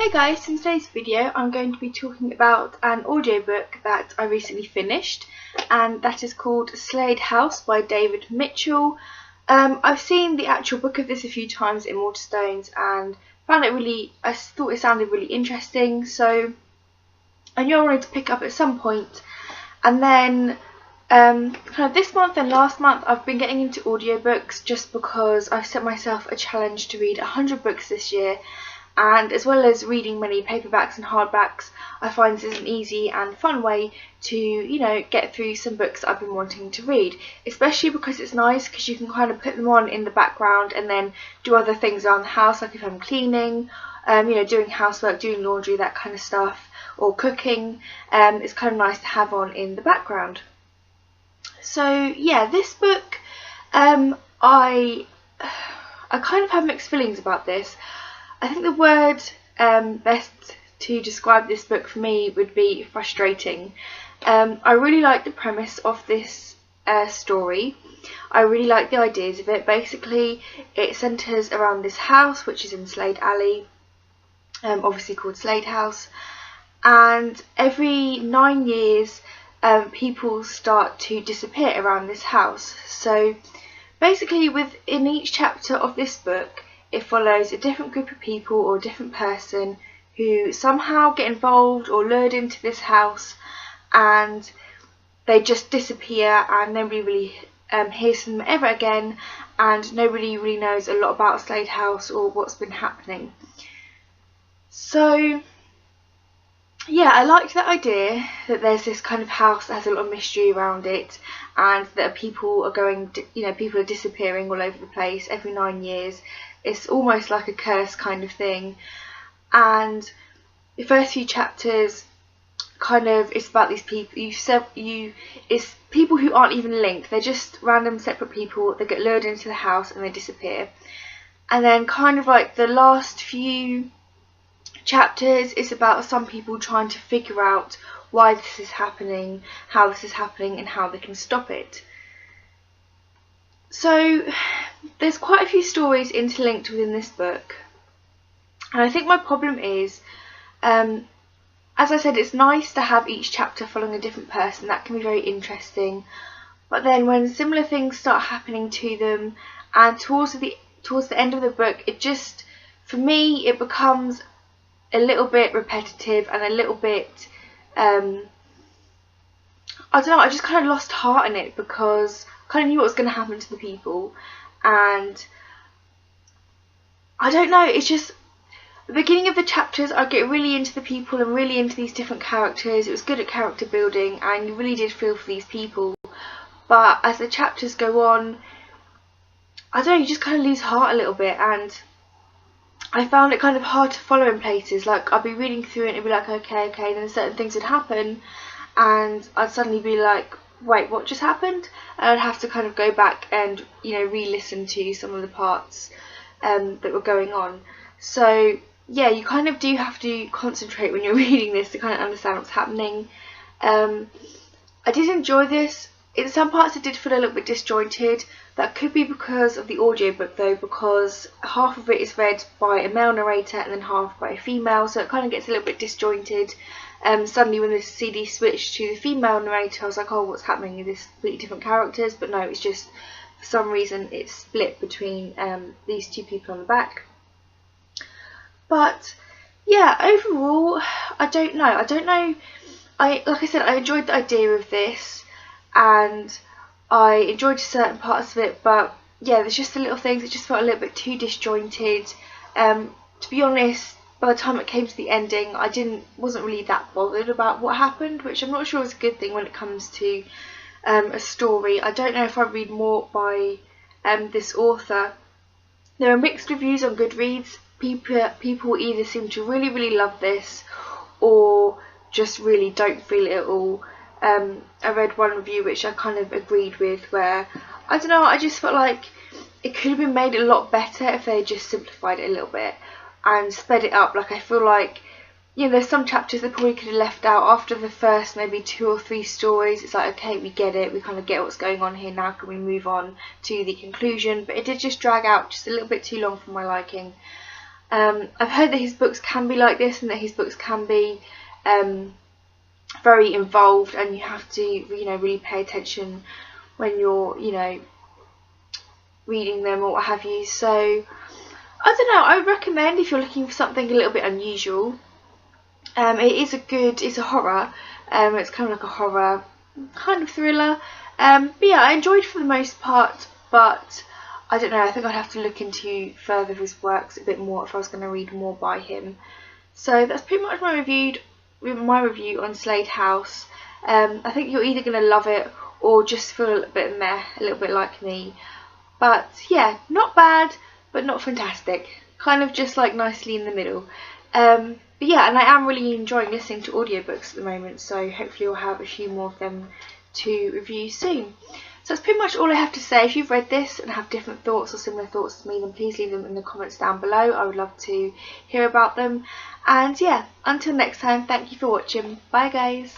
Hey guys, in today's video I'm going to be talking about an audiobook that I recently finished, and that is called Slade House by David Mitchell. I've seen the actual book of this a few times in Waterstones and I thought it sounded really interesting, so I knew I wanted to pick up at some point. And then kind of this month and last month I've been getting into audiobooks just because I've set myself a challenge to read 100 books this year. And as well as reading many paperbacks and hardbacks, I find this is an easy and fun way to, get through some books that I've been wanting to read. Especially because it's nice because you can kind of put them on in the background and then do other things around the house, like if I'm cleaning, doing housework, doing laundry, that kind of stuff, or cooking. It's kind of nice to have on in the background. So yeah, this book, I kind of have mixed feelings about this. I think the word best to describe this book for me would be frustrating. I really like the premise of this story. I really like the ideas of it. Basically, it centres around this house, which is in Slade Alley, obviously called Slade House. And every 9 years, people start to disappear around this house. So basically, within each chapter of this book, it follows a different group of people or a different person who somehow get involved or lured into this house, and they just disappear and nobody really hears from them ever again, and nobody really knows a lot about Slade House or what's been happening. So yeah, I liked that idea that there's this kind of house that has a lot of mystery around it, and that people are disappearing all over the place every 9 years. It's almost like a curse kind of thing. And the first few chapters, it's about these people. It's people who aren't even linked. They're just random separate people that get lured into the house and they disappear. And then kind of like the last few chapters is about some people trying to figure out why this is happening, how this is happening, and how they can stop it. So there's quite a few stories interlinked within this book, and I think my problem is, as I said, it's nice to have each chapter following a different person. That can be very interesting, but then when similar things start happening to them, and towards the end of the book, for me it becomes a little bit repetitive and a little bit I don't know, I just kind of lost heart in it because I kind of knew what was going to happen to the people, and I don't know, it's just the beginning of the chapters I get really into the people and really into these different characters. It was good at character building and you really did feel for these people, but as the chapters go on, I don't know, you just kind of lose heart a little bit, and I found it kind of hard to follow in places. Like, I'd be reading through it and it'd be like, okay, then certain things would happen and I'd suddenly be like, wait, what just happened? And I'd have to kind of go back and, re-listen to some of the parts that were going on. So yeah, you kind of do have to concentrate when you're reading this to kind of understand what's happening. I did enjoy this. In some parts it did feel a little bit disjointed. That could be because of the audiobook though, because half of it is read by a male narrator and then half by a female, so it kind of gets a little bit disjointed. Suddenly when the CD switched to the female narrator, I was like, oh, what's happening? Is this completely different characters? But no, it's just for some reason it's split between these two people on the back. But yeah, overall, I don't know. Like I said, I enjoyed the idea of this, and I enjoyed certain parts of it, but yeah, there's just the little things that just felt a little bit too disjointed. To be honest, by the time it came to the ending, I wasn't really that bothered about what happened, which I'm not sure is a good thing when it comes to a story. I don't know if I read more by this author. There are mixed reviews on Goodreads. People either seem to really, really love this, or just really don't feel it at all. I read one review which I kind of agreed with, where, I don't know, I just felt like it could have been made a lot better if they just simplified it a little bit and sped it up. Like, I feel like, there's some chapters they probably could have left out after the first maybe 2 or 3 stories. It's like, okay, we get it, we kind of get what's going on here, now can we move on to the conclusion? But it did just drag out just a little bit too long for my liking. I've heard that his books can be like this, and that his books can be very involved, and you have to, you know, really pay attention when you're, you know, reading them or what have you. So I don't know, I would recommend if you're looking for something a little bit unusual. It's a horror. It's kind of like a horror kind of thriller. But yeah, I enjoyed it for the most part, but I don't know, I think I'd have to look into further of his works a bit more if I was going to read more by him. So that's pretty much my review on Slade House. I think you're either going to love it or just feel a little bit meh, a little bit like me. But yeah, not bad, but not fantastic. Kind of just like nicely in the middle. But yeah, and I am really enjoying listening to audiobooks at the moment, so hopefully we'll have a few more of them to review soon. So that's pretty much all I have to say. If you've read this and have different thoughts or similar thoughts to me, then please leave them in the comments down below. I would love to hear about them. And yeah, until next time, thank you for watching. Bye guys.